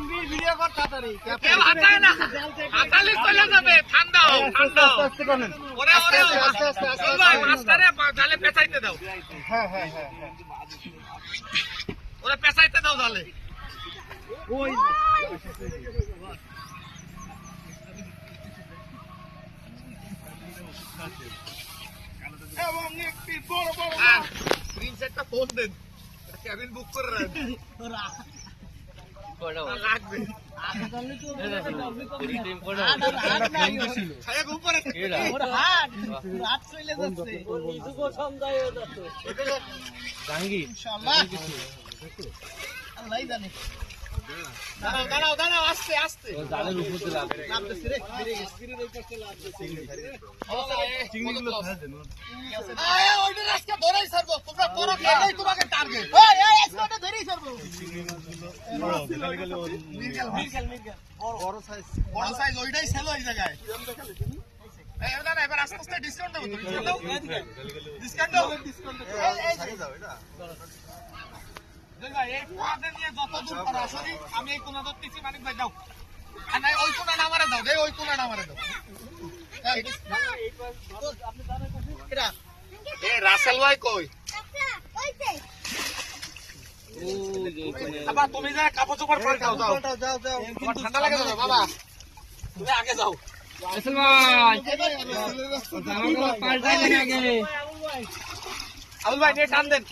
Video কর তাড়াতাড়ি ঠান্ডা জালে পেঁচাইতে দাও। হ্যাঁ হ্যাঁ হ্যাঁ ওরা পেঁচাইতে দাও জালে। ওই এবং একটি বড় বড় প্রিন্সেসটা ফোন দেন, কেবিন বুক করে রাখেন। লাগবে দাঁড়াও দাঁড়াও আস্তে আস্তে জালের উপর দিয়ে লাগতেছে রে। চিংড়িগুলো ফেলে দেন। ওইটা আজকে ধরেই ছাড়বো, তোমরা বড় খেলেই তোমাকে টার্গেট। আজকে ধরেই ছাড়বো। বড় সাইজ ওইটাই ছিল এই জায়গায়। এবার আস্তে আস্তে ডিসকাউন্ট দেবো। ডিসকাউন্ট দাও। এই কোয়াদে নিয়ে যত দূর পারো আসলে আমি এই কোনা ধরতেছি। মানিক ভাই যাও, আর নাই ওই কোনা নামারে দাও। ওই কোনা নামারে দাও। রাসেল ভাই কই? বাবা তুমি যা কাপড় চোপড় পরে যাও। ঠান্ডা লাগে যাবে বাবা, তুমি আগে যাও। রাসেল ভাই আবুল ভাই নিয়ে টান দেন।